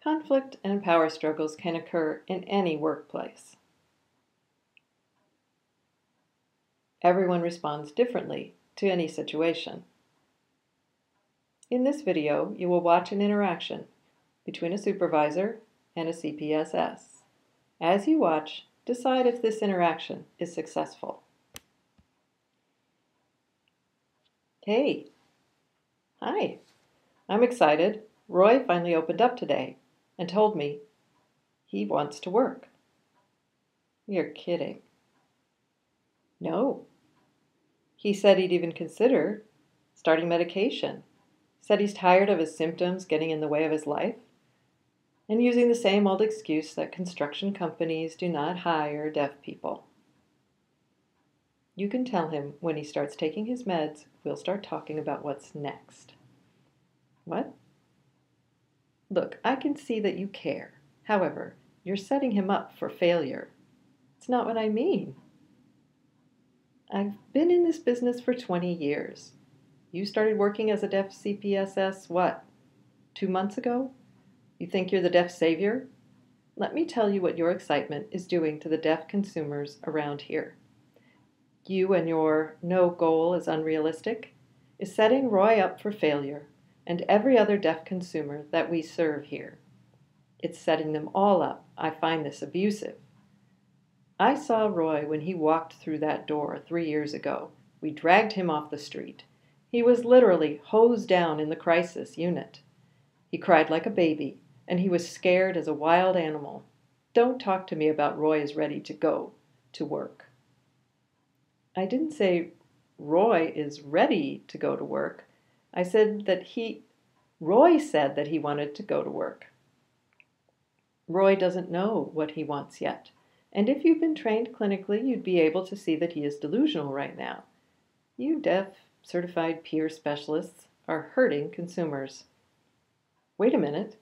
Conflict and power struggles can occur in any workplace. Everyone responds differently to any situation. In this video, you will watch an interaction between a supervisor and a CPSS. As you watch, decide if this interaction is successful. Hey, hi, I'm excited. Roy finally opened up today and told me he wants to work. You're kidding. No. He said he'd even consider starting medication. Said he's tired of his symptoms getting in the way of his life and using the same old excuse that construction companies do not hire deaf people. You can tell him when he starts taking his meds, we'll start talking about what's next. What? Look, I can see that you care. However, you're setting him up for failure. It's not what I mean. I've been in this business for 20 years. You started working as a deaf CPSS, what, 2 months ago? You think you're the deaf savior? Let me tell you what your excitement is doing to the deaf consumers around here. You and your no goal is unrealistic is setting Roy up for failure and every other deaf consumer that we serve here. It's setting them all up. I find this abusive. I saw Roy when he walked through that door 3 years ago. We dragged him off the street. He was literally hosed down in the crisis unit. He cried like a baby, and he was scared as a wild animal. Don't talk to me about Roy is ready to go to work. I didn't say Roy is ready to go to work. I said that Roy said that he wanted to go to work. Roy doesn't know what he wants yet. And if you've been trained clinically, you'd be able to see that he is delusional right now. You deaf certified peer specialists are hurting consumers. Wait a minute.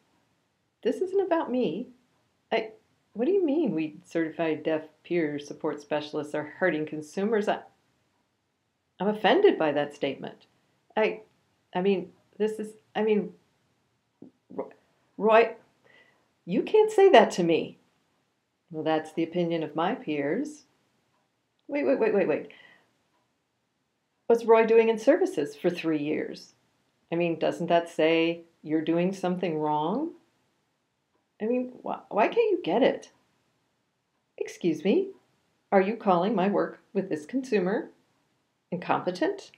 This isn't about me. What do you mean we certified deaf peer support specialists are hurting consumers? I'm offended by that statement. Roy, you can't say that to me. Well, that's the opinion of my peers. Wait. What's Roy doing in services for 3 years? Doesn't that say you're doing something wrong? Why can't you get it? Excuse me, are you calling my work with this consumer incompetent?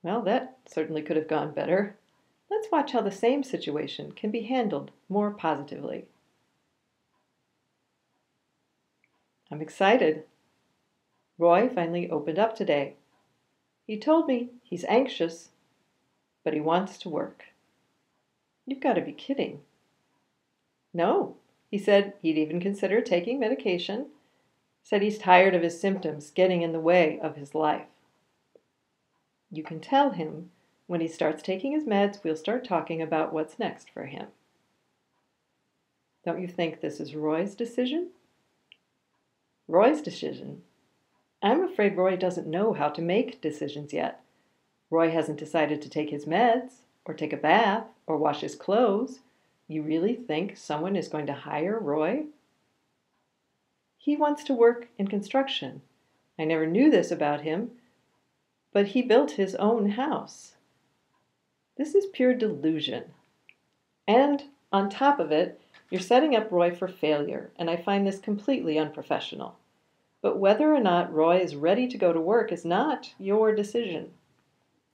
Well, that certainly could have gone better. Let's watch how the same situation can be handled more positively. I'm excited. Roy finally opened up today. He told me he's anxious, but he wants to work. You've got to be kidding. No, he said he'd even consider taking medication. Said he's tired of his symptoms getting in the way of his life. You can tell him when he starts taking his meds, we'll start talking about what's next for him. Don't you think this is Roy's decision? Roy's decision? I'm afraid Roy doesn't know how to make decisions yet. Roy hasn't decided to take his meds, or take a bath, or wash his clothes. You really think someone is going to hire Roy? He wants to work in construction. I never knew this about him, but he built his own house. This is pure delusion. And on top of it, you're setting up Roy for failure, and I find this completely unprofessional. But whether or not Roy is ready to go to work is not your decision.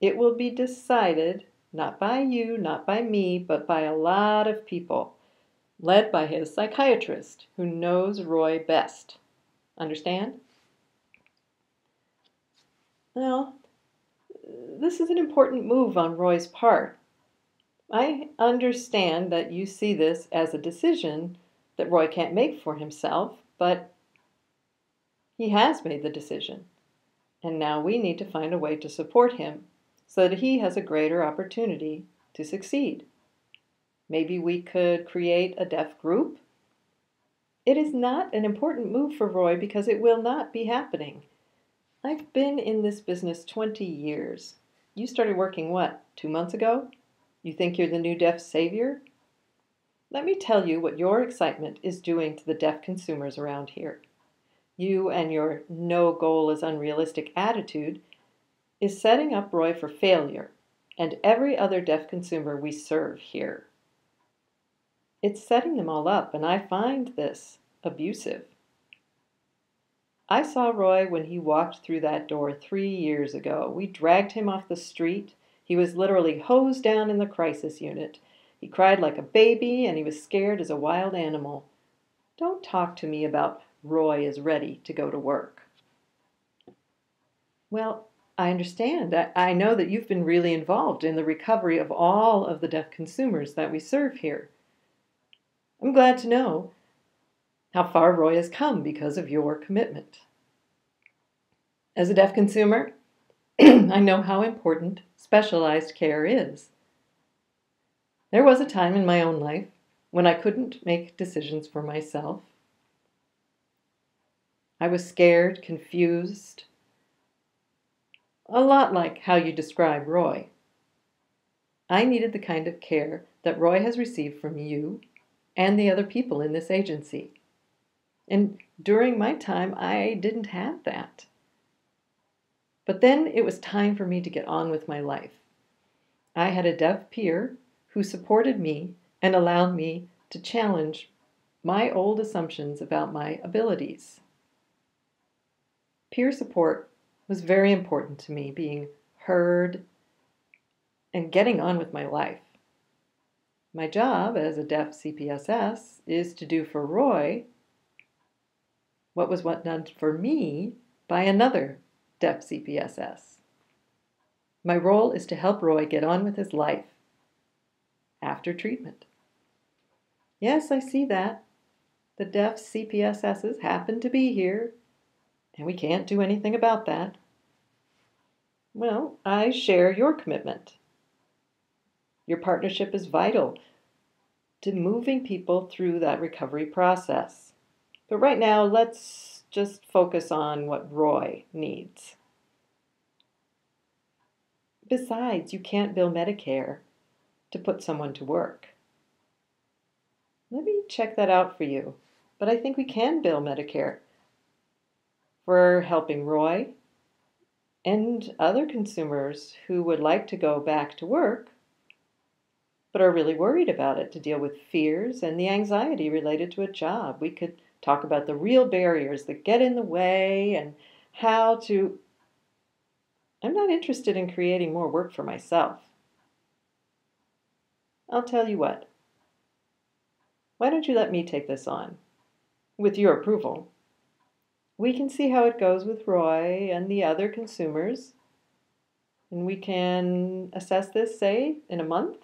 It will be decided not by you, not by me, but by a lot of people, led by his psychiatrist, who knows Roy best. Understand? Well, this is an important move on Roy's part. I understand that you see this as a decision that Roy can't make for himself, but he has made the decision. And now we need to find a way to support him so that he has a greater opportunity to succeed. Maybe we could create a deaf group. It is not an important move for Roy because it will not be happening. I've been in this business 20 years. You started working what, 2 months ago? You think you're the new deaf savior? Let me tell you what your excitement is doing to the deaf consumers around here. You and your no goal is unrealistic attitude is setting up Roy for failure and every other deaf consumer we serve here. It's setting them all up, and I find this abusive. I saw Roy when he walked through that door 3 years ago. We dragged him off the street. He was literally hosed down in the crisis unit. He cried like a baby, and he was scared as a wild animal. Don't talk to me about Roy is ready to go to work. Well, I understand. I know that you've been really involved in the recovery of all of the deaf consumers that we serve here. I'm glad to know how far Roy has come because of your commitment. As a deaf consumer, I know how important specialized care is. There was a time in my own life when I couldn't make decisions for myself. I was scared, confused, a lot like how you describe Roy. I needed the kind of care that Roy has received from you and the other people in this agency. And during my time, I didn't have that. But then it was time for me to get on with my life. I had a deaf peer who supported me and allowed me to challenge my old assumptions about my abilities. Peer support was very important to me, being heard and getting on with my life. My job as a deaf CPSS is to do for Roy what was done for me by another deaf CPSS. My role is to help Roy get on with his life after treatment. Yes, I see that. The deaf CPSSs happen to be here, and we can't do anything about that. Well, I share your commitment. Your partnership is vital to moving people through that recovery process. But right now, let's just focus on what Roy needs. Besides, you can't bill Medicare to put someone to work. Let me check that out for you. But I think we can bill Medicare for helping Roy and other consumers who would like to go back to work but are really worried about it, to deal with fears and the anxiety related to a job. We could talk about the real barriers that get in the way and how to... I'm not interested in creating more work for myself. I'll tell you what. Why don't you let me take this on? With your approval. We can see how it goes with Roy and the other consumers. And we can assess this, say, in a month.